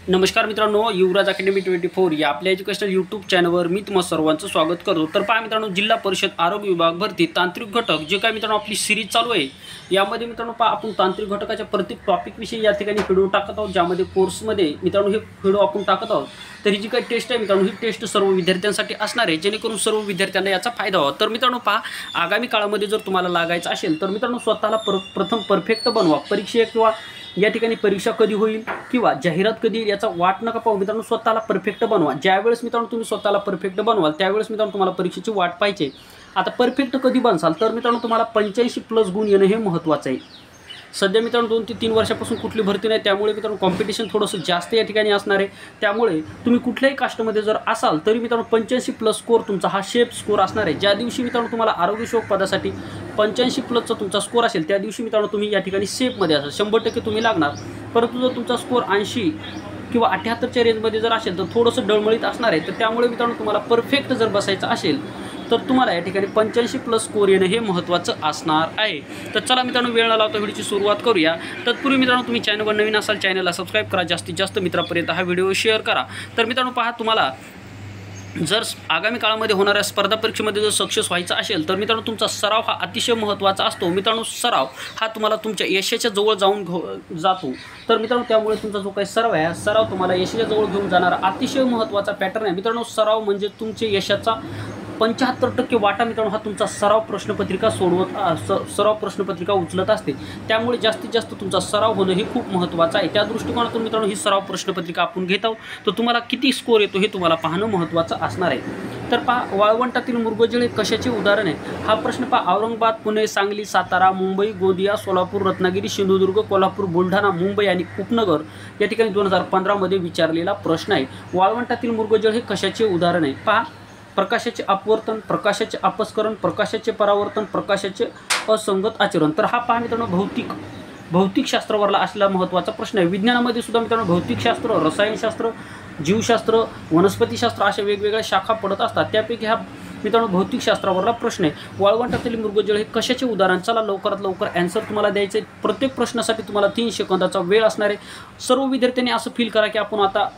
नमस्कार मित्रांनो, युवराज अकॅडमी 24 या आपल्या एज्युकेशनल यूट्यूब चॅनलवर मी तुम्हा सर्वांचं स्वागत करतो। तर पहा मित्रांनो, जिल्हा परिषद आरोग्य विभाग भरती तांत्रिक घटक जे काय मित्रांनो आपली सिरीज चालू आहे, यामध्ये मित्रांनो पहा आपण तांत्रिक घटकाच्या प्रत्येक टॉपिक विषयी या ठिकाणी व्हिडिओ टाकत आहोत, ज्यामध्ये कोर्समध्ये मित्रांनो हे व्हिडिओ आपण टाकत आहोत। तर ही जी काही टेस्ट आहे मित्रांनो, ही टेस्ट सर्व विद्यार्थ्यांसाठी असणार आहे, जेणेकरून सर्व विद्यार्थ्यांना याचा फायदा व्हावा। तर मित्रांनो पहा, आगामी काळामध्ये जर तुम्हाला लागायचं असेल तर मित्रांनो स्वतःला प्रथम परफेक्ट बनवा। परीक्षे किंवा या ठिकाणी परीक्षा कधी होईल किंवा जाहिरात कधी येईल याचा वाट नका पाहू मित्रांनो, स्वतःला परफेक्ट बनवा। ज्यावेळेस मित्रांनो तुम्ही स्वतःला परफेक्ट बनवाल त्यावेळेस मित्रांनो तुम्हाला परीक्षेची वाट पाहिजे। आता परफेक्ट कधी बनसाल तर मित्रांनो तुम्हाला 85+ गुण येणं हे महत्त्वाचं आहे। सध्या मित्रांनो 2 ते 3 वर्षापासून कुठली भरती नाही, त्यामुळे मित्रांनो कॉम्पिटिशन थोडंसं जास्त या ठिकाणी असणार आहे। त्यामुळे तुम्ही कुठल्याही कास्टमध्ये जर असाल तरी मित्रांनो 85+ स्कोर तुमचा हा शेप स्कोर असणार आहे। ज्या दिवशी मित्रांनो तुम्हाला आरोग्य सेवक पदासाठी 85+ तुमचा स्कोर असेल त्या दिवशी मित्रांनो तुम्ही या ठिकाणी शेपमध्ये असाल, 100% तुम्ही लागणार। परंतु जर तुमचा स्कोर 80 किंवा 78च्या रेंजमध्ये जर असेल तर थोडंसं डळमळीत असणार आहे। तर त्यामुळे मित्रांनो तुम्हाला परफेक्ट जर बसायचं असेल तर तुम्हाला या ठिकाणी 85+ स्कोर येणं हे महत्त्वाचं असणार आहे। तर चला मित्रांनो, वेळ न लावता व्हिडिओची सुरुवात करूया। तत्पूर्वी मित्रांनो तुम्ही चॅनलवर नवीन असाल चॅनलला सबस्क्राईब करा, जास्तीत जास्त मित्रांपर्यंत हा व्हिडिओ शेअर करा। तर मित्रांनो पहा, तुम्हाला जर आगामी काळामध्ये होणाऱ्या स्पर्धा परीक्षेमध्ये जर सक्सेस व्हायचं असेल तर मित्रांनो तुमचा सराव हा अतिशय महत्त्वाचा असतो। मित्रांनो सराव हा तुम्हाला तुमच्या यशाच्या जवळ जातो। तर मित्रांनो त्यामुळे तुमचा जो काही सराव आहे, सराव तुम्हाला यशाच्या जवळ घेऊन जाणारा अतिशय महत्त्वाचा पॅटर्न आहे। मित्रांनो सराव म्हणजे तुमचे यशाचा 75% वाटा मित्रांनो हा तुमचा सराव प्रश्नपत्रिका सराव प्रश्नपत्रिका उचलत असते। त्यामुळे जास्तीत जास्त तुमचा सराव होणं हे खूप महत्त्वाचं आहे। त्या दृष्टिकोनातून मित्रांनो ही सराव प्रश्नपत्रिका आपण घेत आहोत, तर तुम्हाला किती स्कोर येतो हे तुम्हाला पाहणं महत्त्वाचं असणार आहे। तर पहा, वाळवंटातील मृगजळ हे कशाचे उदाहरण आहे? हा प्रश्न पहा, औरंगाबाद, पुणे, सांगली, सातारा, मुंबई, गोंदिया, सोलापूर, रत्नागिरी, सिंधुदुर्ग, कोल्हापूर, बुलढाणा, मुंबई आणि उपनगर या ठिकाणी 2015 मध्ये विचारलेला प्रश्न आहे। वाळवंटातील मृगजळ हे कशाचे उदाहरण आहे? पहा, प्रकाशाचे अपवर्तन, प्रकाशाचे अपस्करण, प्रकाशाचे परावर्तन, प्रकाशाचे असंगत आचरण। तर हा पहा मित्रांनो भौतिकशास्त्रावरला असलेला महत्त्वाचा प्रश्न आहे। विज्ञानामध्ये सुद्धा मित्रांनो भौतिकशास्त्र, रसायनशास्त्र, जीवशास्त्र, वनस्पतीशास्त्र अशा वेगवेगळ्या शाखा पडत असतात। त्यापैकी हा मित्रांनो भौतिकशास्त्रावरला प्रश्न आहे। वाळवंटातील मृगजळ हे कशाचे उदाहरण? चला लवकरात लवकर ॲन्सर तुम्हाला द्यायचं आहे। प्रत्येक प्रश्नासाठी तुम्हाला 3 सेकंदाचा वेळ असणार आहे। सर्व विद्यार्थ्यांनी असं फील करा की आपण आता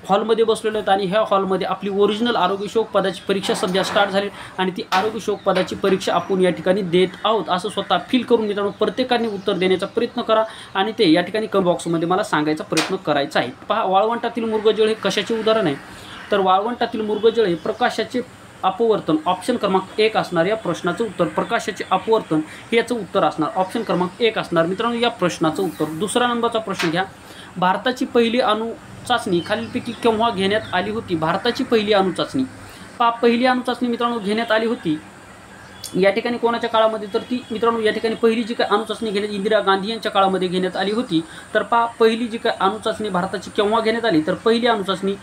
हॉलमध्ये बसलेलो आहेत आणि ह्या हॉलमध्ये आपली ओरिजिनल आरोग्य सेवक पदाची परीक्षा सध्या स्टार्ट झाली आणि ती आरोग्य सेवक पदाची परीक्षा आपण या ठिकाणी देत आहोत असं स्वतः फील करून मित्रांनो प्रत्येकाने उत्तर देण्याचा प्रयत्न करा आणि ते या ठिकाणी कमेंट बॉक्समध्ये मला सांगायचा प्रयत्न करायचा आहे। पहा, वाळवंटातील मृगजळ हे कशाचे उदाहरण आहे? तर वाळवंटातील मृगजळ हे प्रकाशाचे अपवर्तन, ऑप्शन क्रमांक 1 असणार या प्रश्नाचं उत्तर। प्रकाशाचे अपवर्तन हे याचं उत्तर असणार, ऑप्शन क्रमांक 1 असणार मित्रांनो या प्रश्नाचं उत्तर। दुसरा नंबरचा प्रश्न घ्या, भारताची पहिली अणुचाचणी खालीलपैकी केव्हा घेण्यात आली होती? भारताची पहिली अणुचाचणी पहा, पहिली अणुचाचणी मित्रांनो घेण्यात आली होती या ठिकाणी कोणाच्या काळामध्ये? तर ती मित्रांनो या ठिकाणी पहिली जी काही अणुचाचणी घेण्यात इंदिरा गांधी यांच्या काळामध्ये घेण्यात आली होती। तर पहा, पहिली जी काही अणुचाचणी भारताची केव्हा घेण्यात आली? तर पहिली अणुचाचणी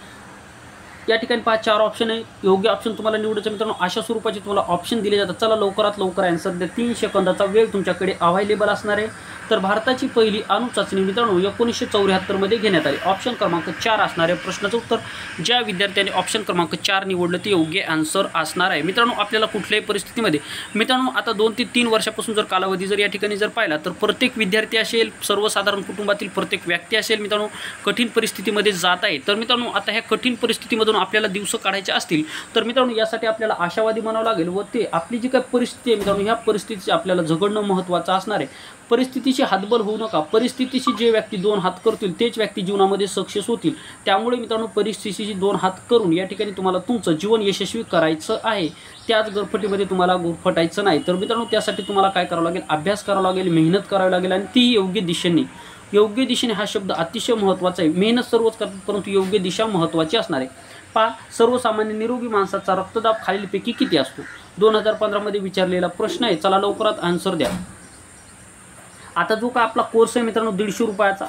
या ठिकाणी पहा 4 ऑप्शन आहे, योग्य ऑप्शन तुम्हाला निवडायचं मित्रांनो। अशा स्वरूपाचे तुम्हाला ऑप्शन दिले जातात। चला लवकरात लवकर ॲन्सर द्या, 3 सेकंदाचा वेळ तुमच्याकडे अवेलेबल असणार आहे। तर भारताची पहिली अणुचाचणी मित्रांनो 1974 मध्ये घेण्यात आली, ऑप्शन क्रमांक 4 असणार आहे प्रश्नाचं उत्तर। ज्या विद्यार्थ्यांनी ऑप्शन क्रमांक 4 निवडलं ते योग्य आन्सर असणार आहे। मित्रांनो आपल्याला कुठल्याही परिस्थितीमध्ये मित्रांनो आता 2 ते 3 वर्षापासून जर कालावधी जर या ठिकाणी जर पाहिला तर प्रत्येक विद्यार्थी असेल, सर्वसाधारण कुटुंबातील प्रत्येक व्यक्ती असेल मित्रांनो कठीण परिस्थितीमध्ये जात आहे। तर मित्रांनो आता ह्या कठीण परिस्थितीमधून आपल्याला दिवस काढायचे असतील तर मित्रांनो यासाठी आपल्याला आशावादी म्हणावं लागेल व ते आपली जी काही परिस्थिती आहे मित्रांनो ह्या परिस्थितीची आपल्याला झगडणं महत्त्वाचं असणार आहे। परिस्थितीशी हातबल होऊ नका, परिस्थितीशी जे व्यक्ती 2 हात करतील तेच व्यक्ती जीवनामध्ये सक्सेस होतील। त्यामुळे मित्रांनो परिस्थितीशी 2 हात करून या ठिकाणी तुम्हाला तुमचं जीवन यशस्वी करायचं आहे, त्याच गरफटीमध्ये तुम्हाला गुरफटायचं नाही। तर मित्रांनो त्यासाठी तुम्हाला काय करावं लागेल? अभ्यास करावा लागेल, मेहनत करावी लागेल आणि ती योग्य दिशेने हा शब्द अतिशय महत्त्वाचा आहे। मेहनत सर्वच करतात परंतु योग्य दिशा महत्त्वाची असणार आहे। पहा, सर्वसामान्य निरोगी माणसाचा रक्तदाब खालीलपैकी किती असतो? 2015 मध्ये विचारलेला प्रश्न आहे। चला लवकरात आन्सर द्या। आता जो का आपला कोर्स आहे मित्रांनो 150 रुपयाचा,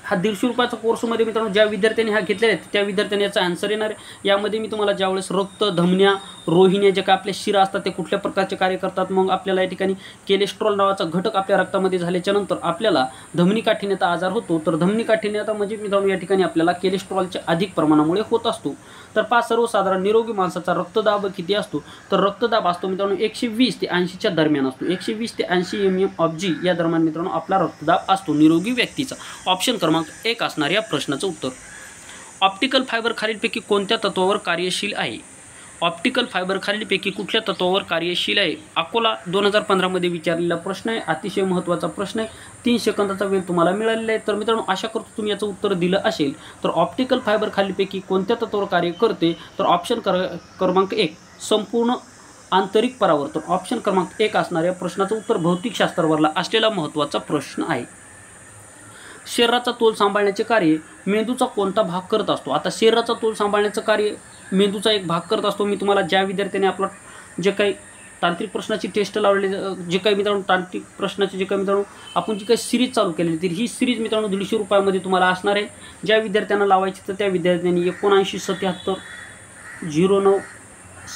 हा 150 रुपयाचा कोर्समध्ये मित्रांनो ज्या विद्यार्थ्यांनी हा घेतलेला आहे त्या विद्यार्थ्यांनी याचा आन्सर येणार आहे। यामध्ये मी तुम्हाला ज्यावेळेस रक्त, धमन्या, रोहिण्या जे काय आपले शिरा असतात ते कुठल्या प्रकारचे कार्य करतात, मग आपल्याला या ठिकाणी कोलेस्ट्रॉल नावाचा घटक आपल्या रक्तामध्ये झाल्याच्या नंतर आपल्याला धमनी काठिण्यता आजार होतो। तर धमनी काठिण्यता म्हणजे मित्रांनो या ठिकाणी आपल्याला कोलेस्ट्रॉलच्या अधिक प्रमाणामुळे होत असतो। तर पहा, सर्वसाधारण निरोगी माणसाचा रक्तदाब किती असतो? तर रक्तदाब असतो मित्रांनो 120 ते 80च्या दरम्यान असतो। 120 ते 80 mmHg या दरम्यान मित्रांनो आपला रक्तदाब असतो निरोगी व्यक्तीचा, ऑप्शन क्रमांक 1 असणार या प्रश्नाचं उत्तर। ऑप्टिकल फायबर खालीलपैकी कोणत्या तत्वावर कार्यशील आहे? ऑप्टिकल फायबर खालीलपैकी कुठल्या तत्वावर कार्यशील आहे? अकोला 2015 विचारलेला प्रश्न आहे, अतिशय महत्त्वाचा प्रश्न आहे. 3 सेकंदाचा वेळ तुम्हाला मिळालेला आहे. तर मित्रांनो आशा करतो तुम्ही याचं उत्तर दिलं असेल. तर ऑप्टिकल फायबर खालीलपैकी कोणत्या तत्वावर कार्य करते? तर ऑप्शन क्रमांक 1 संपूर्ण आंतरिक परावर्तन. ऑप्शन क्रमांक 1 असणाऱ्या प्रश्नाचं उत्तर भौतिकशास्त्रावरला असलेला महत्त्वाचा प्रश्न आहे. शरीराचा तोल सांभाळण्याचे कार्य मेंदूचा कोणता भाग करत असतो? आता शरीराचा तोल सांभाळण्याचं कार्य मेंदूचा एक भाग करत असतो. मी तुम्हाला ज्या विद्यार्थ्याने आपला जे काही तांत्रिक प्रश्नाची टेस्ट लावलेली, जे काही मित्रांनो तांत्रिक प्रश्नाची जे काही मित्रांनो आपण जी काही सिरीज चालू केलेली, तर ही सिरीज मित्रांनो 150 रुपयामध्ये तुम्हाला असणार आहे. ज्या विद्यार्थ्यांना लावायची तर त्या विद्यार्थ्यांनी 79 77 09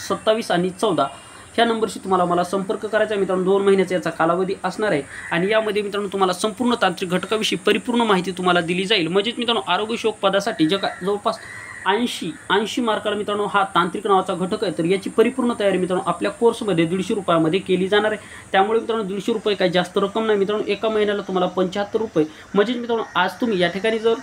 27 आणि 14 ह्या नंबरशी तुम्हाला मला संपर्क करायचा आहे. मित्रांनो 2 महिन्याचा याचा कालावधी असणार आहे आणि यामध्ये मित्रांनो तुम्हाला संपूर्ण तांत्रिक घटकाविषयी परिपूर्ण माहिती तुम्हाला दिली जाईल. म्हणजेच मित्रांनो आरोग्य शोक पदासाठी जे काय जवळपास 80 मार्काला मित्रांनो हा तांत्रिक नावाचा घटक आहे. तर याची परिपूर्ण तयारी मित्रांनो आपल्या कोर्समध्ये 150 रुपयामध्ये केली जाणार आहे. त्यामुळे मित्रांनो 150 रुपये काही जास्त रक्कम नाही मित्रांनो. एका महिन्याला तुम्हाला 75 रुपये. म्हणजेच मित्रांनो आज तुम्ही या ठिकाणी जर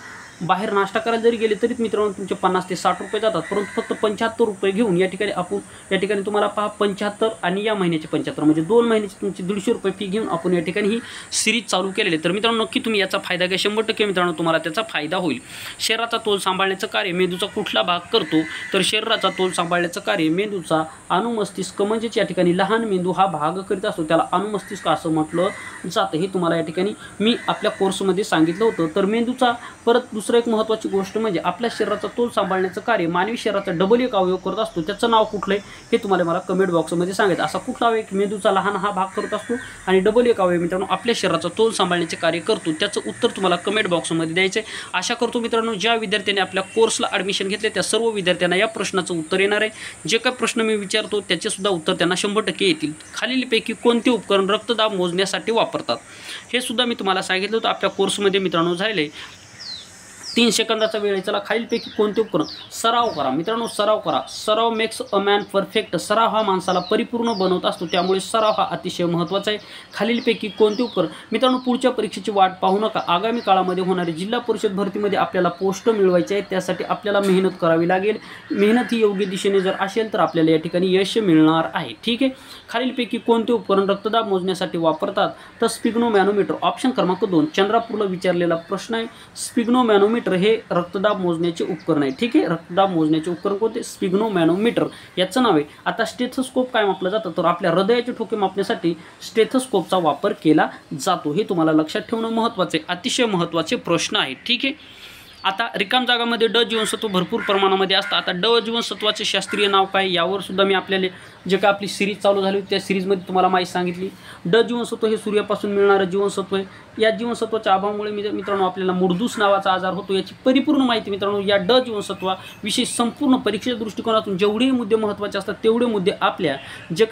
बाहेर नाश्ता करायला जरी गेले तरी मित्रांनो तुमचे 50 ते 60 रुपये जातात. परंतु फक्त 75 रुपये घेऊन या ठिकाणी तुम्हाला पहा 75 आणि या महिन्याचे 75 म्हणजे 2 महिन्याची तुमची 150 रुपये फी घेऊन आपण या ठिकाणी ही सिरीज चालू केलेली आहे. तर मित्रांनो नक्की तुम्ही याचा फायदा घ्या. 100% मित्रांनो तुम्हाला त्याचा फायदा होईल. शरीराचा तोल सांभाळण्याचं कार्य मेंदूचा कुठला भाग करतो? तर शरीराचा तोल सांभाळण्याचं कार्य मेंदूचा अनुमस्तिष्क म्हणजेच या ठिकाणी लहान मेंदू हा भाग करीत असतो. त्याला अनुमस्तिष्क असं म्हटलं जातं. हे तुम्हाला या ठिकाणी मी आपल्या कोर्समध्ये सांगितलं होतं. तर मेंदूचा परत दुसरं एक महत्त्वाची गोष्ट म्हणजे आपल्या शरीराचा तोल सांभाळण्याचं कार्य मानवी शरीराचा डबल एक अवयव करत असतो. त्याचं नाव कुठलं आहे हे तुम्हाला मला कमेंट बॉक्समध्ये सांगायचं. असा कुठला अवयव मेंदूचा लहान हा भाग करत असतो आणि डबल एक अवयव मित्रांनो आपल्या शरीराचा तोल सांभाळण्याचे कार्य करतो. त्याचं उत्तर तुम्हाला कमेंट बॉक्समध्ये द्यायचं आहे. आशा करतो मित्रांनो ज्या विद्यार्थ्यांनी आपल्या कोर्सला ॲडमिशन घेतले त्या सर्व विद्यार्थ्यांना या प्रश्नाचं उत्तर येणार आहे. जे काही प्रश्न मी विचारतो त्याचेसुद्धा उत्तर त्यांना 100% येतील. खालीलपैकी कोणते उपकरण रक्तदाब मोजण्यासाठी वापरतात? हे सुद्धा मी तुम्हाला सांगितलं होतं आपल्या कोर्समध्ये मित्रांनो झाले. 3 सेकंदाचा वेळ आहे. चला खालीलपैकी कोणते उपकरण? सराव करा मित्रांनो, सराव करा. सराव मेक्स अ मॅन परफेक्ट. सराव हा माणसाला परिपूर्ण बनवत असतो. त्यामुळे सराव हा अतिशय महत्त्वाचा आहे. खालीलपैकी कोणते उपकरण? मित्रांनो पुढच्या परीक्षेची वाट पाहू नका. आगामी काळामध्ये होणारी जिल्हा परिषद भरतीमध्ये आपल्याला पोस्ट मिळवायचे आहेत. त्यासाठी आपल्याला मेहनत करावी लागेल. मेहनत ही योग्य दिशेने जर असेल तर आपल्याला या ठिकाणी यश मिळणार आहे. ठीक आहे. खालीलपैकी कोणते उपकरण रक्तदाब मोजण्यासाठी वापरतात? तर स्पिग्नोमॅनोमीटर. ऑप्शन क्रमांक 2 चंद्रापूरला विचारलेला प्रश्न आहे. स्पिग्नोमॅनोमीटर हे रक्तदाब मोजण्याचे उपकरण आहे. ठीक आहे. रक्तदाब मोजण्याचे उपकरण कोणते? स्पिग्नोमॅनोमीटर याचं नाव आहे. आता स्टेथोस्कोप काय मापलं जातं? तर आपल्या हृदयाचे ठोके मापण्यासाठी स्टेथोस्कोपचा वापर केला जातो. हे तुम्हाला लक्षात ठेवणं महत्त्वाचं आहे. अतिशय महत्त्वाचे प्रश्न आहे. ठीक आहे. आता रिकाम जागामध्ये ड जीवनसत्व भरपूर प्रमाणामध्ये असतं. आता ड जीवनसत्वाचे शास्त्रीय नाव काय यावर सुद्धा मी आपल्याला जे काय आपली सिरीज चालू झाली होती त्या सिरीजमध्ये तुम्हाला माहिती सांगितली. ड जीवनसत्व हे सूर्यापासून मिळणारं जीवनसत्व आहे. या जीवनसत्वाच्या अभावामुळे मित्रांनो आपल्याला मुर्दूस नावाचा आजार होतो. याची परिपूर्ण माहिती मित्रांनो या ड जीवनसत्वाविषयी संपूर्ण परीक्षेच्या दृष्टिकोनातून जेवढे मुद्दे महत्त्वाचे असतात तेवढे मुद्दे आपल्या जे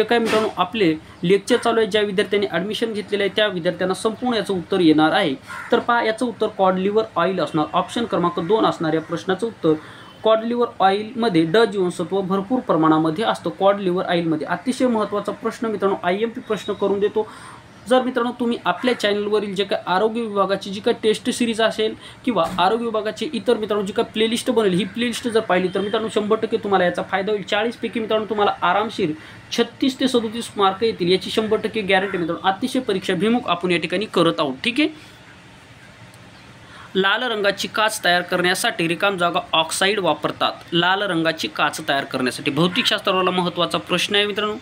काय मित्रांनो आपले लेक्चर चालू आहे ज्या विद्यार्थ्यांनी ॲडमिशन घेतलेलं आहे त्या विद्यार्थ्यांना संपूर्ण याचं उत्तर येणार आहे. तर पहा याचं उत्तर कॉड लिव्हर ऑइल असणार. ऑप्शन क्रमांक 2 असणाऱ्या प्रश्नाचं उत्तर कॉड लिव्हर ऑइलमध्ये ड जीवनसत्व भरपूर प्रमाणामध्ये असतं. कॉड लिव्हर ऑइलमध्ये अतिशय महत्त्वाचा प्रश्न मित्रांनो IMP प्रश्न करून देतो. जर मित्रांनो तुम्ही आपल्या चॅनलवरील जे काय आरोग्य विभागाची जी काय टेस्ट सिरीज असेल किंवा आरोग्य विभागाचे इतर मित्रांनो जी काय प्लेलिस्ट बनेल ही प्लेलिस्ट जर पाहिली तर मित्रांनो 100% तुम्हाला याचा फायदा होईल. 40 पैकी मित्रांनो तुम्हाला आरामशीर 36 ते 37 मार्क येतील याची 100% गॅरंटी मित्रांनो. अतिशय परीक्षा भिमुख आपण या ठिकाणी करत आहोत. ठीक आहे. लाल रंगाची काच तयार करण्यासाठी रिकाम जागा ऑक्साईड वापरतात. लाल रंगाची काच तयार करण्यासाठी भौतिकशास्त्राला महत्त्वाचा प्रश्न आहे मित्रांनो.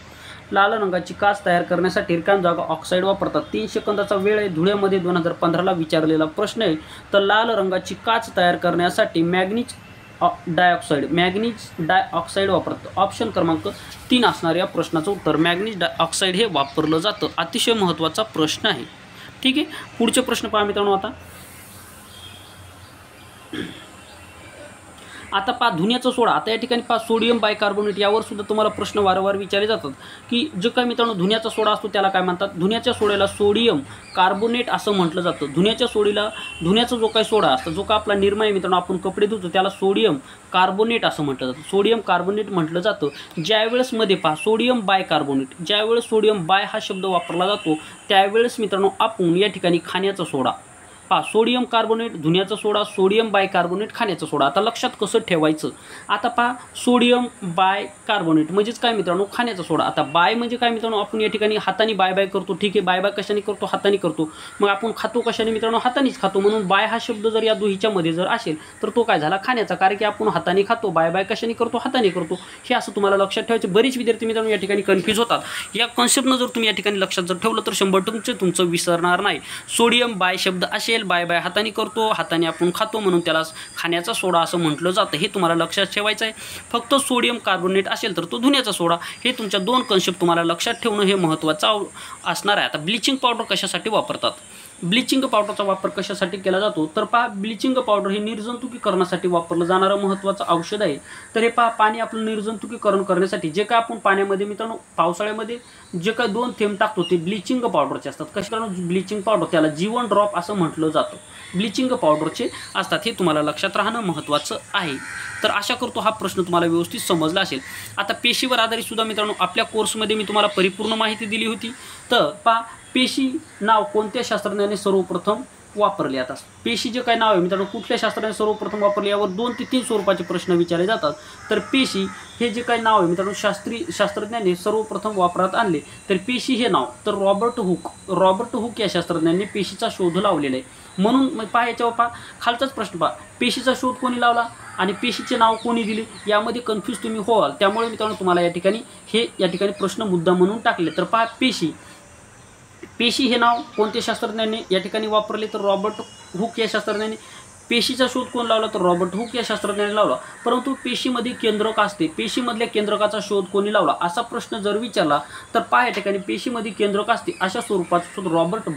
लाल रंगाची काच तयार करण्यासाठी रिकाम जागा ऑक्साईड वापरतात. 3 सेकंदाचा वेळ आहे. धुळ्यामध्ये 2015ला विचारलेला प्रश्न आहे. तर लाल रंगाची काच तयार करण्यासाठी मॅग्नीज डायऑक्साईड वापरतात. ऑप्शन क्रमांक 3 असणाऱ्या प्रश्नाचं उत्तर मॅग्नीज डायऑक्साईड हे वापरलं जातं. अतिशय महत्त्वाचा प्रश्न आहे. ठीक आहे. पुढचे प्रश्न पहा मित्रांनो. आता पहा धुन्याचा सोडा. आता या ठिकाणी पहा सोडियम बायकार्बोनेट यावर सुद्धा तुम्हाला प्रश्न वारंवार विचारले जातात की जे काय मित्रांनो धुन्याचा सोडा असतो त्याला काय म्हणतात? धुन्याच्या सोड्याला सोडियम कार्बोनेट असं म्हटलं जातं. धुन्याचा जो काही सोडा असतो जो का आपला निरमा आहे मित्रांनो आपण कपडे धुतो त्याला सोडियम कार्बोनेट असं म्हटलं जातं. सोडियम कार्बोनेट म्हटलं जातं. ज्यावेळेस मध्ये पहा सोडियम बायकार्बोनेट ज्यावेळेस सोडियम बाय हा शब्द वापरला जातो त्यावेळेस मित्रांनो आपण या ठिकाणी खाण्याचा सोडा पहा सोडियम कार्बोनेट धुण्याचा सोडा, सोडियम बायकार्बोनेट खाण्याचा सोडा. आता लक्षात कसं ठेवायचं, आता पहा सोडियम बायकार्बोनेट म्हणजेच काय मित्रांनो खाण्याचा सोडा. आता बाय म्हणजे काय मित्रांनो, आपण या ठिकाणी हाताने बाय बाय करतो, ठीक आहे. बाय बाय कशाने करतो, हाताने करतो. मग आपण खातो कशाने मित्रांनो, हातानेच खातो. म्हणून बाय हा शब्द जर या दोहीच्यामध्ये जर असेल तर तो काय झाला, खाण्याचा. कारण की आपण हाताने खातो, बाय बाय कशाने करतो, हाताने करतो. हे असं तुम्हाला लक्षात ठेवायचं. बरेच विद्यार्थी मित्रांनो या ठिकाणी कन्फ्यूज होतात. या कॉन्सेप्टनं जर तुम्ही या ठिकाणी लक्षात जर ठेवलं तर 100% तुमचं विसरणार नाही. सोडियम बाय शब्द असेल, बाय बाय हाताने करतो, हाताने आपण खातो, म्हणून त्याला खाण्याचा सोडा असं म्हटलं जातं. हे तुम्हाला लक्षात ठेवायचं आहे. फक्त सोडियम कार्बोनेट असेल तर तो धुण्याचा सोडा. हे तुमच्या 2 कॉन्सेप्ट तुम्हाला लक्षात ठेवणं हे महत्त्वाचं असणार आहे. आता ब्लिचिंग पावडर कशासाठी वापरतात, ब्लिचिंग पावडरचा वापर कशासाठी केला जातो, तर पहा ब्लिचिंग पावडर हे निर्जंतुकीकरणासाठी वापरलं जाणारं महत्त्वाचं औषध आहे. तर हे पहा पाणी आपलं निर्जंतुकीकरण करण्यासाठी जे काय आपण पाण्यामध्ये मित्रांनो पावसाळ्यामध्ये जे काय 2 थेंब टाकतो ते ब्लिचिंग पावडरचे असतात. कशाला ब्लिचिंग पावडर, त्याला जीवन ड्रॉप असं म्हटलं जातं. ब्लिचिंग पावडरचे असतात, हे तुम्हाला लक्षात राहणं महत्त्वाचं आहे. तर आशा करतो हा प्रश्न तुम्हाला व्यवस्थित समजला असेल. आता पेशीवर आधारित सुद्धा मित्रांनो आपल्या कोर्समध्ये मी तुम्हाला परिपूर्ण माहिती दिली होती. तर पहा पेशी नाव कोणत्या शास्त्रज्ञाने सर्वप्रथम वापरले. आता पेशी जे काय नाव आहे मित्रांनो कुठल्या शास्त्रज्ञाने सर्वप्रथम वापरले यावर 2 ते 3 स्वरूपाचे प्रश्न विचारले जातात. तर पेशी हे जे काय नाव आहे मित्रांनो शास्त्रज्ञाने सर्वप्रथम वापरात आणले. तर पेशी हे नाव तर रॉबर्ट हुक या शास्त्रज्ञांनी पेशीचा शोध लावलेला आहे. म्हणून पहा याच्यावर पहा खालचाच प्रश्न पहा, पेशीचा शोध कोणी लावला आणि पेशीचे नाव कोणी दिले, यामध्ये कन्फ्यूज तुम्ही व्हाल. त्यामुळे मित्रांनो तुम्हाला या ठिकाणी प्रश्न मुद्दा म्हणून टाकले. तर पहा पेशी हे नाव कोणत्या शास्त्रज्ञांनी या ठिकाणी वापरले, तर रॉबर्ट हुक या शास्त्रज्ञांनी. पेशीचा शोध कोण लावला, तर रॉबर्ट हुक या शास्त्रज्ञाने लावला. परंतु पेशीमध्ये केंद्रक असते, पेशीमधल्या केंद्रकाचा शोध कोणी लावला असा प्रश्न जर विचारला तर पहा या ठिकाणी पेशीमध्ये केंद्रक असते अशा स्वरूपाचा शोध रॉबर्ट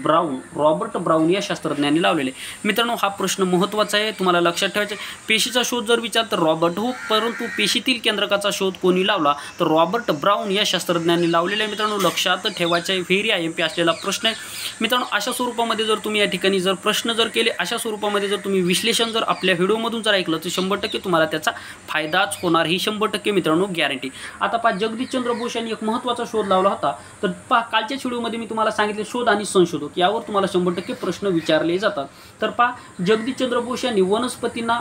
ब्राऊन या शास्त्रज्ञाने लावलेले. मित्रांनो हा प्रश्न महत्त्वाचा आहे, तुम्हाला लक्षात ठेवायचा आहे. पेशीचा शोध जर विचारला तर रॉबर्ट हुक, परंतु पेशीतील केंद्रकाचा शोध कोणी लावला, तर रॉबर्ट ब्राऊन या शास्त्रज्ञांनी लावलेला आहे. मित्रांनो लक्षात ठेवायचं आहे, व्हेरी IMP असलेला प्रश्न आहे. मित्रांनो अशा स्वरूपामध्ये जर तुम्ही या ठिकाणी जर प्रश्न जर केले, अशा स्वरूपामध्ये जर तुम्ही विश्लेषण जर आपल्या व्हिडिओमधून जर ऐकलं तर 100% तुम्हाला त्याचा फायदाच होणार, ही 100% मित्रांनो गॅरंटी. आता पहा जगदीशचंद्र बोस यांनी एक महत्त्वाचा शोध लावला होता. तर पहा कालच्याच व्हिडिओमध्ये मी तुम्हाला सांगितले शोध आणि संशोधक यावर तुम्हाला 100% प्रश्न विचारले जातात. तर पहा जगदीशचंद्र बोस यांनी वनस्पतींना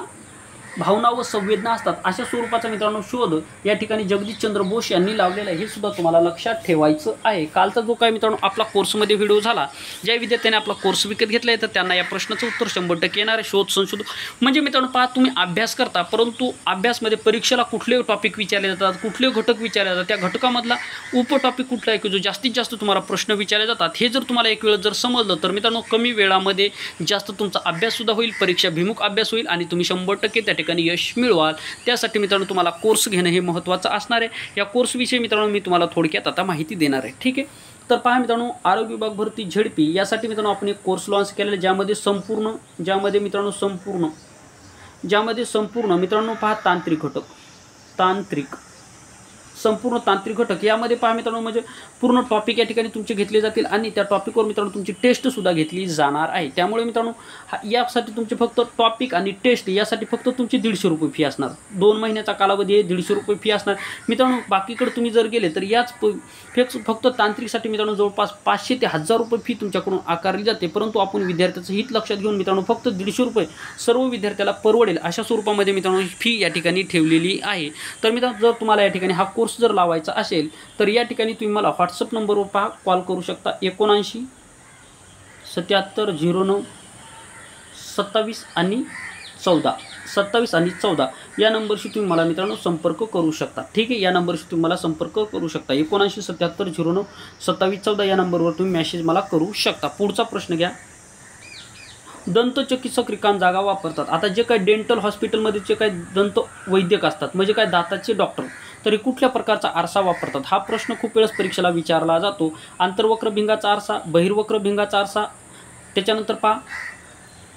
भावना व संवेदना असतात अशा स्वरूपाचा मित्रांनो शोध या ठिकाणी जगदीशचंद्र बोस यांनी लावलेला आहे. हे सुद्धा तुम्हाला लक्षात ठेवायचं आहे. कालचा जो काय मित्रांनो आपला कोर्समध्ये व्हिडिओ झाला, ज्या विद्यार्थ्याने आपला कोर्स विकत घेतला आहे तर त्यांना या प्रश्नाचं उत्तर 100% येणार आहे. शोध संशोधक म्हणजे मित्रांनो पहा तुम्ही अभ्यास करता, परंतु अभ्यासमध्ये परीक्षेला कुठले टॉपिक विचारले जातात, कुठले घटक विचारले जातात, त्या घटकामधला उपटॉपिक कुठला आहे की जो जास्तीत जास्त तुम्हाला प्रश्न विचारले जातात, हे जर तुम्हाला एक वेळ जर समजलं तर मित्रांनो कमी वेळामध्ये जास्त तुमचा अभ्याससुद्धा होईल, परीक्षा भिमुख अभ्यास होईल आणि तुम्ही 100% त्या ठिकाणी यश मिळवाल. त्यासाठी मित्रांनो तुम्हाला कोर्स घेणं हे महत्त्वाचं असणार आहे. या कोर्सविषयी मित्रांनो मी तुम्हाला थोडक्यात आता माहिती देणार आहे, ठीक आहे. तर पहा मित्रांनो आरोग्य विभाग भरती झेडपी यासाठी मित्रांनो आपण एक कोर्स लॉन्च केलेला ज्यामध्ये संपूर्ण मित्रांनो पहा संपूर्ण तांत्रिक घटक यामध्ये पहा मित्रांनो म्हणजे पूर्ण टॉपिक या ठिकाणी तुमचे घेतले जातील आणि त्या टॉपिकवर मित्रांनो तुमची टेस्टसुद्धा घेतली जाणार आहे. त्यामुळे मित्रांनो यासाठी तुमचे फक्त टॉपिक आणि टेस्ट यासाठी फक्त तुमची 150 रुपये फी असणार. 2 महिन्याचा कालावधी आहे, 150 रुपये फी असणार मित्रांनो. बाकीकडे तुम्ही जर गेले तर याच फक्त तांत्रिकसाठी मित्रांनो जवळपास 500 ते 1000 रुपये फी तुमच्याकडून आकारली जाते. परंतु आपण विद्यार्थ्याचं हित लक्षात घेऊन मित्रांनो फक्त 150 रुपये सर्व विद्यार्थ्याला परवडेल अशा स्वरूपामध्ये मित्रांनो फी या ठिकाणी ठेवलेली आहे. तर मित्रांनो जर तुम्हाला या ठिकाणी हा कोर्स जर लावायचा असेल तर या ठिकाणी तुम्ही मला व्हॉट्सअप नंबरवर पहा कॉल करू शकता. 79 77 09 27 आणि 14 या नंबरशी तुम्ही मला मित्रांनो संपर्क करू शकता, ठीक आहे. या नंबरशी तुम्ही मला संपर्क करू शकता. 79 77 09 27 14 या नंबरवर तुम्ही मेसेज मला करू शकता. पुढचा प्रश्न घ्या. दंतचिकित्सक रिकाम जागा वापरतात. आता जे काही डेंटल हॉस्पिटलमध्ये जे काही दंत वैद्यक असतात म्हणजे काय दाताचे डॉक्टर, तरी कुठल्या प्रकारचा आरसा वापरतात हा प्रश्न खूप वेळेस परीक्षेला विचारला जातो. आंतरवक्र भिंगाचा आरसा, बहिर्वक्र भिंगाचा आरसा, त्याच्यानंतर पहा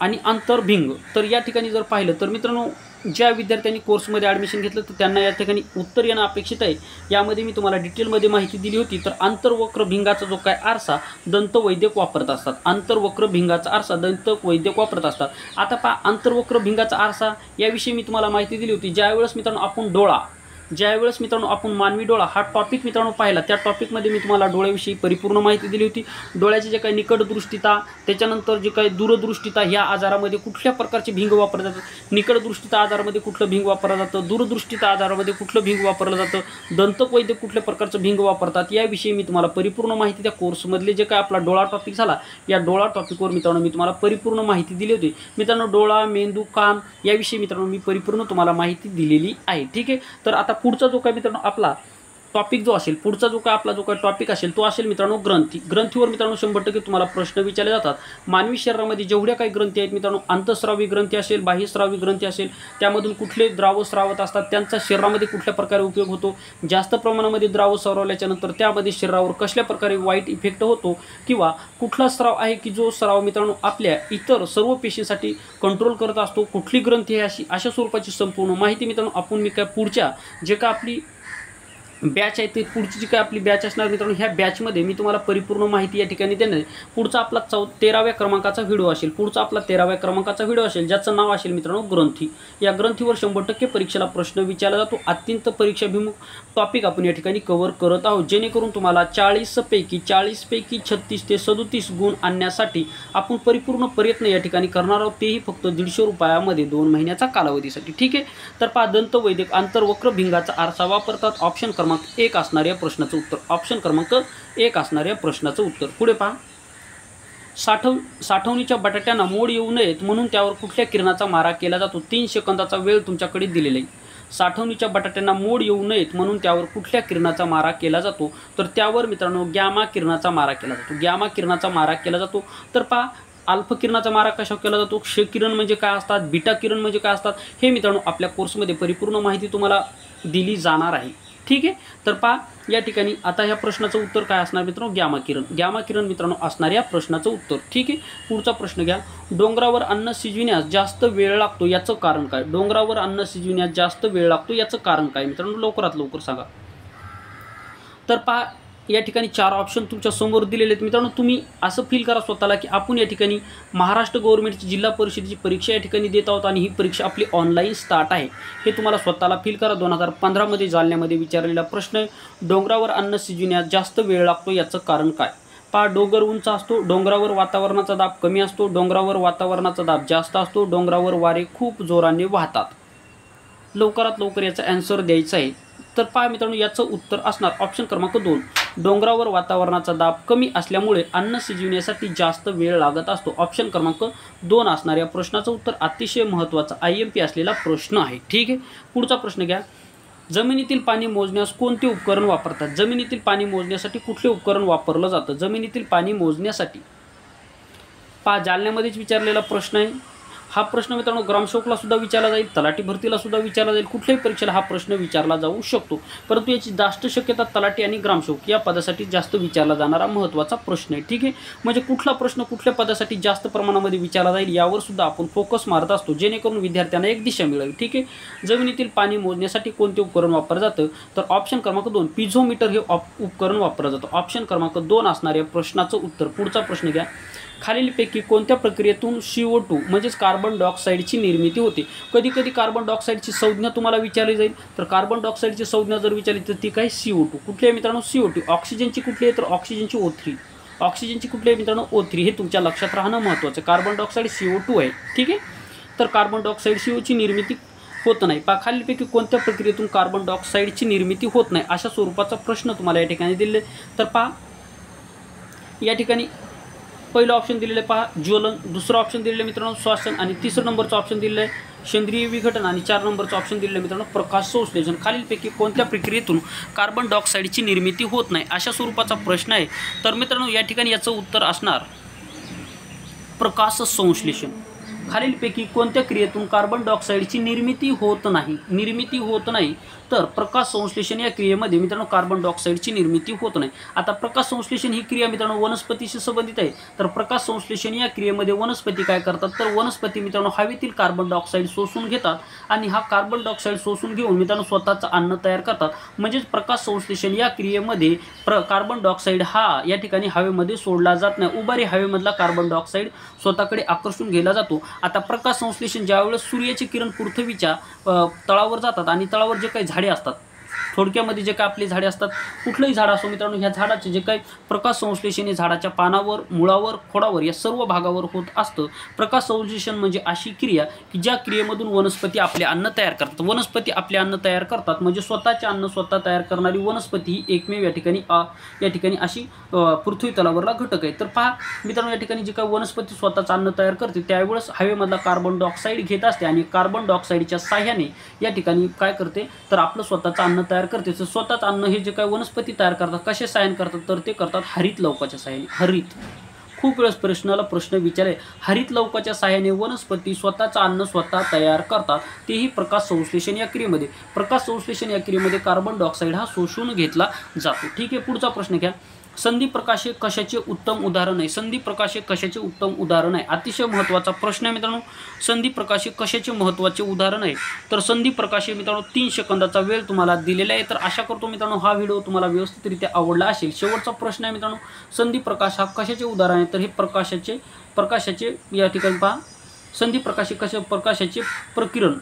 आणि आंतरभिंग. तर या ठिकाणी जर पाहिलं तर मित्रांनो ज्या विद्यार्थ्यांनी कोर्समध्ये ॲडमिशन घेतलं तर त्यांना या ठिकाणी उत्तर येणं अपेक्षित आहे. यामध्ये मी तुम्हाला डिटेलमध्ये माहिती दिली होती. तर आंतरवक्र भिंगाचा जो काय आरसा दंतवैद्यक वापरत असतात, आंतरवक्र भिंगाचा आरसा दंतवैद्यक वापरत असतात. आता पहा आंतरवक्र भिंगाचा आरसा याविषयी मी तुम्हाला माहिती दिली होती. ज्यावेळेस मित्रांनो आपण ज्यावेळेस मित्रांनो आपण मानवी डोळा हा टॉपिक मित्रांनो पाहिला, त्या टॉपिकमध्ये मी तुम्हाला डोळ्याविषयी परिपूर्ण माहिती दिली होती. डोळ्याचे जे काही निकटदृष्टिता, त्याच्यानंतर जे काही दूरदृष्टिता, ह्या आजारामध्ये कुठल्या प्रकारचे भिंग वापरले जातात, निकटदृष्टिता आजारामध्ये कुठलं भिंग वापरलं जातं, दूरदृष्टिता आजारामध्ये कुठलं भिंग वापरलं जातं, दंतवैद्य कुठल्या प्रकारचं भिंग वापरतात, याविषयी मी तुम्हाला परिपूर्ण माहिती त्या कोर्समधले जे काय आपला डोळा टॉपिक झाला, या डोळा टॉपिकवर मित्रांनो मी तुम्हाला परिपूर्ण माहिती दिली होती. मित्रांनो डोळा, मेंदू, कान याविषयी मित्रांनो मी परिपूर्ण तुम्हाला माहिती दिलेली आहे. ठीक आहे. तर आता पुढचा जो काय मित्रांनो आपला टॉपिक जो असेल, पुढचा जो काय आपला जो काय टॉपिक असेल तो असेल मित्रांनो ग्रंथी. ग्रंथीवर मित्रांनो 100% तुम्हाला प्रश्न विचारले जातात. मानवी शरीरामध्ये जेवढ्या काही ग्रंथी आहेत मित्रांनो, अंतःस्रावी ग्रंथी असेल, बाह्यस्रावी ग्रंथी असेल, त्यामधून कुठले द्राव स्रावत असतात, त्यांचा शरीरामध्ये कुठल्या प्रकारे उपयोग होतो, जास्त प्रमाणामध्ये द्राव स्रावल्याच्या नंतर त्यामध्ये शरीरावर कसल्या प्रकारे वाईट इफेक्ट होतो, किंवा कुठला स्राव आहे की जो स्राव मित्रांनो आपल्या इतर सर्व पेशींसाठी कंट्रोल करत असतो, कुठली ग्रंथी आहे अशा स्वरूपाची संपूर्ण माहिती मित्रांनो आपण मी काय पुढच्या जे का आपली बॅच आहे ते पुढची जी काय आपली बॅच असणार मित्रांनो, ह्या बॅचमध्ये मी तुम्हाला परिपूर्ण माहिती या ठिकाणी देणार आहे. पुढचा आपला 13व्या क्रमांकाचा व्हिडिओ असेल, पुढचा आपला 13व्या क्रमांकाचा व्हिडिओ असेल, ज्याचं नाव असेल मित्रांनो ग्रंथी. या ग्रंथीवर 100% परीक्षेला प्रश्न विचारला जातो. अत्यंत परीक्षाभिमुख टॉपिक आपण या ठिकाणी कव्हर करत आहोत, जेणेकरून तुम्हाला 40 पैकी 36 ते 37 गुण आणण्यासाठी आपण परिपूर्ण प्रयत्न या ठिकाणी करणार आहोत, तेही फक्त 150 रुपयामध्ये 2 महिन्याचा कालावधीसाठी. ठीक आहे. तर पहा, दंतवैद्यक आंतरवक्र भिंगाचा आरसा वापरतात. ऑप्शन क्रमांक 1 असणाऱ्या प्रश्नाचं उत्तर. ऑप्शन क्रमांक 1 असणाऱ्या प्रश्नाचं उत्तर. पुढे पहा, साठवणीच्या बटाट्यांना मोड येऊ नयेत म्हणून त्यावर कुठल्या किरणाचा मारा केला जातो. 3 सेकंदाचा वेळ तुमच्याकडे दिलेला आहे. साठवणीच्या बटाट्यांना मोड येऊ नयेत म्हणून त्यावर कुठल्या किरणाचा मारा केला जातो, तर त्यावर मित्रांनो गॅमा किरणाचा मारा केला जातो. गॅमा किरणाचा मारा केला जातो. तर पहा, अल्फा किरणाचा मारा कशावर केला जातो, क्ष किरण म्हणजे काय असतात, बीटा किरण म्हणजे काय असतात, हे मित्रांनो आपल्या कोर्समध्ये परिपूर्ण माहिती तुम्हाला दिली जाणार आहे. ठीक आहे. तर पहा, या ठिकाणी आता ह्या प्रश्नाचं उत्तर काय असणार मित्रांनो, गॅमा किरण. गॅमा किरण मित्रांनो असणार या प्रश्नाचं उत्तर. ठीक आहे. पुढचा प्रश्न घ्या. डोंगरावर अन्न शिजविण्यास जास्त वेळ लागतो याचं कारण काय. डोंगरावर अन्न शिजविण्यास जास्त वेळ लागतो याचं कारण काय मित्रांनो, लवकरात लवकर सांगा. तर पहा, या ठिकाणी 4 ऑप्शन तुमच्या समोर दिलेले आहेत. मित्रांनो तुम्ही असं फील करा स्वतःला की आपण या ठिकाणी महाराष्ट्र गव्हर्नमेंटची जिल्हा परिषदेची परीक्षा या ठिकाणी देत आहोत आणि ही परीक्षा आपली ऑनलाईन स्टार्ट आहे, हे तुम्हाला स्वतःला फील करा. 2015 जालन्यामध्ये विचारलेला प्रश्न आहे, डोंगरावर अन्न शिजविण्यास जास्त वेळ लागतो याचं कारण काय. पहा, डोंगर उंच असतो, डोंगरावर वातावरणाचा दाब कमी असतो, डोंगरावर वातावरणाचा दाब जास्त असतो, डोंगरावर वारे खूप जोराने वाहतात. लवकरात लवकर याचा आन्सर द्यायचा आहे. तर पहा मित्रांनो, याचं उत्तर असणार ऑप्शन क्रमांक 2, डोंगरावर वातावरणाचा दाब कमी असल्यामुळे अन्न शिजविण्यासाठी जास्त वेळ लागत असतो. ऑप्शन क्रमांक 2 असणार या प्रश्नाचं उत्तर. अतिशय महत्त्वाचा IMP असलेला प्रश्न आहे. ठीक आहे. पुढचा प्रश्न घ्या. जमिनीतील पाणी मोजण्यास कोणते उपकरण वापरतात. जमिनीतील पाणी मोजण्यासाठी कुठले उपकरण वापरलं जातं. जमिनीतील पाणी मोजण्यासाठी पहा, जालन्यामध्येच विचारलेला प्रश्न आहे. हा प्रश्न मित्रांनो ग्रामसेवकला सुद्धा विचारला जाईल, तलाठी भरतीला सुद्धा विचारला जाईल, कुठल्याही परीक्षेला हा प्रश्न विचारला जाऊ शकतो. परंतु याची जास्त शक्यता तलाठी आणि ग्रामसेवक या पदासाठी जास्त विचारला जाणारा महत्त्वाचा प्रश्न आहे. ठीक आहे. म्हणजे कुठला प्रश्न कुठल्या पदासाठी जास्त प्रमाणामध्ये विचारला जाईल यावर सुद्धा आपण फोकस मारत असतो, जेणेकरून विद्यार्थ्यांना एक दिशा मिळेल. ठीक आहे. जमिनीतील पाणी मोजण्यासाठी कोणते उपकरण वापरलं जातं, तर ऑप्शन क्रमांक 2 पिझोमीटर हे उपकरण वापरलं जातं. ऑप्शन क्रमांक 2 असणाऱ्या प्रश्नाचं उत्तर. पुढचा प्रश्न घ्या. खालीलपैकी कोणत्या प्रक्रियेतून CO2 म्हणजेच कार्बन डायऑक्साईडची निर्मिती होते. कधी कधी कार्बन डायऑक्साईडची संज्ञा तुम्हाला विचारली जाईल, तर कार्बन डायऑक्साईडची संज्ञा जर विचारली तर ती काय, CO2. कुठली आहे मित्रांनो, CO2. ऑक्सिजनची कुठली आहे, तर ऑक्सिजनची O3. ऑक्सिजनची कुठली आहे मित्रांनो, O3. हे तुमच्या लक्षात राहणं महत्त्वाचं. कार्बन डायऑक्साईड CO2 आहे. ठीक आहे. तर कार्बन डायऑक्साईड COची निर्मिती होत नाही. पहा, खालीलपैकी कोणत्या प्रक्रियेतून कार्बन डायऑक्साईडची निर्मिती होत नाही अशा स्वरूपाचा प्रश्न तुम्हाला या ठिकाणी दिले. तर पहा, या ठिकाणी पहिलं ऑप्शन दिलेलं आहे पहा, ज्वलन. दुसरं ऑप्शन दिलेलं आहे मित्रांनो श्वासन, आणि तिसरं नंबरचं ऑप्शन दिलेलं आहे सेंद्रिय विघटन, आणि 4 नंबरचं ऑप्शन दिलेलं आहे मित्रांनो प्रकाश संश्लेषण. खालीलपैकी कोणत्या प्रक्रियेतून कार्बन डायऑक्साईडची निर्मिती होत नाही अशा स्वरूपाचा प्रश्न आहे. तर मित्रांनो या ठिकाणी याचं उत्तर असणार प्रकाश संश्लेषण. खालीलपैकी कोणत्या क्रियेतून कार्बन डायऑक्साईडची निर्मिती होत नाही, तर प्रकाश संश्लेषण या क्रियेमध्ये मित्रांनो कार्बन डायऑक्साईडची निर्मिती होत नाही. आता प्रकाश संश्लेषण ही क्रिया मित्रांनो वनस्पतीशी संबंधित आहे. तर प्रकाश संश्लेषण या क्रियेमध्ये वनस्पती काय करतात, तर वनस्पती मित्रांनो हवेतील कार्बन डायऑक्साईड शोषून घेतात आणि हा कार्बन डायऑक्साईड शोषून घेऊन मित्रांनो स्वतःचं अन्न तयार करतात. म्हणजेच प्रकाश संश्लेषण या क्रियेमध्ये कार्बन डायऑक्साईड हा या ठिकाणी हवेमध्ये सोडला जात नाही. उभारी हवेमधला कार्बन डायऑक्साईड स्वतःकडे आकर्षून घेतला जातो. आता प्रकाश संश्लेषण ज्यावेळेस सूर्याचे किरण पृथ्वीच्या तळावर जातात आणि तळावर जे काही झाडे असतात थोडक्यामध्ये जे काय आपले झाडे असतात, कुठलंही झाड असो मित्रांनो, ह्या झाडाचे जे काही प्रकाश संश्लेषण हे झाडाच्या पानावर, मुळावर, खोडावर या सर्व भागावर होत असतं. प्रकाश संश्लेषण म्हणजे अशी क्रिया की ज्या क्रियेमधून वनस्पती आपले अन्न तयार करतात. वनस्पती आपले अन्न तयार करतात म्हणजे स्वतःचे अन्न स्वतः तयार करणारी वनस्पती ही एकमेव या ठिकाणी अशी पृथ्वी तलावरला घटक आहे. तर पहा मित्रांनो, या ठिकाणी जे काही वनस्पती स्वतःचं अन्न तयार करते त्यावेळेस हवेमधला कार्बन डायऑक्साईड घेत असते आणि कार्बन डायऑक्साईडच्या साह्याने या ठिकाणी काय करते तर आपलं स्वतःचं अन्न तयार करते. तर स्वतःचं अन्न हे जे काही वनस्पती तयार करतात कसे साहाय्य करतात तर ते करतात हरित लवकाच्या साहाय्याने. हरित खूप वेळेस प्रश्न विचारले, हरित लवकाच्या साहाय्याने वनस्पती स्वतःचं अन्न स्वतः तयार करतात, तेही प्रकाश संश्लेषण या क्रियेमध्ये. प्रकाश संश्लेषण या क्रियेमध्ये कार्बन डायऑक्साईड हा शोषून घेतला जातो. ठीक आहे, पुढचा प्रश्न घ्या. संधी प्रकाश हे कशाचे उत्तम उदाहरण आहे? संधी प्रकाश हे कशाचे उत्तम उदाहरण आहे? अतिशय महत्त्वाचा प्रश्न आहे मित्रांनो. संधी प्रकाश हे कशाचे महत्त्वाचे उदाहरण आहे? तर संधी प्रकाश हे मित्रांनो 3 सेकंदाचा वेळ तुम्हाला दिलेला आहे. तर आशा करतो मित्रांनो हा व्हिडिओ तुम्हाला व्यवस्थितरित्या आवडला असेल. शेवटचा प्रश्न आहे मित्रांनो, संधी प्रकाश हा कशाचे उदाहरण आहे? तर हे प्रकाशाचे या ठिकाणी पहा, संधी प्रकाशाचे प्रकिरण,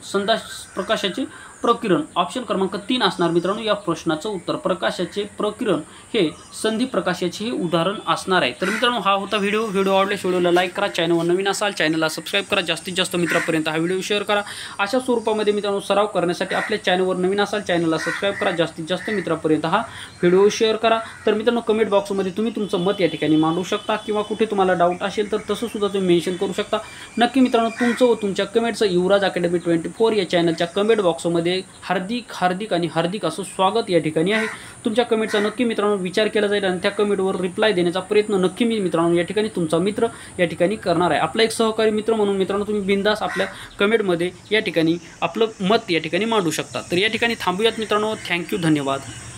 प्रकाशाचे प्रकिरण ऑप्शन क्रमांक 3 असणार मित्रांनो या प्रश्नाचं उत्तर. प्रकाशाचे प्रकिरण हे संधी प्रकाशाचे हे उदाहरण असणार आहे. तर मित्रांनो हा होता व्हिडिओ आवडल्यास व्हिडिओला लाईक करा, चॅनलवर नवीन असाल चॅनलला सबस्क्राईब करा, जास्तीत जास्त मित्रांपर्यंत हा व्हिडिओ शेअर करा. अशा स्वरूपामध्ये मित्रांनो सराव करण्यासाठी आपल्या चॅनलवर नवीन असाल चॅनलला सबस्क्राईब करा, जास्तीत जास्त मित्रांपर्यंत हा व्हिडिओ शेअर करा. तर मित्रांनो कमेंट बॉक्समध्ये तुम्ही तुमचं मत या ठिकाणी मांडू शकता किंवा कुठे तुम्हाला डाऊट असेल तर तसं सुद्धा तुम्ही मेन्शन करू शकता. नक्की मित्रांनो तुमचं व तुमच्या कमेंटचं युवराज अकॅडमी 24 या चॅनलच्या कमेंट बॉक्समध्ये हार्दिक असं स्वागत या ठिकाणी आहे. तुमच्या कमेंटचा नक्की मित्रांनो विचार केला जाईल आणि त्या कमेंटवर रिप्लाय देण्याचा प्रयत्न नक्की मी मित्रांनो या ठिकाणी तुमचा मित्र या ठिकाणी करणार आहे. आपला एक सहकारी मित्र म्हणून मित्रांनो तुम्ही बिंदास आपल्या कमेंटमध्ये या ठिकाणी आपलं मत या ठिकाणी मांडू शकता. तर या ठिकाणी थांबूयात मित्रांनो. थँक्यू, धन्यवाद.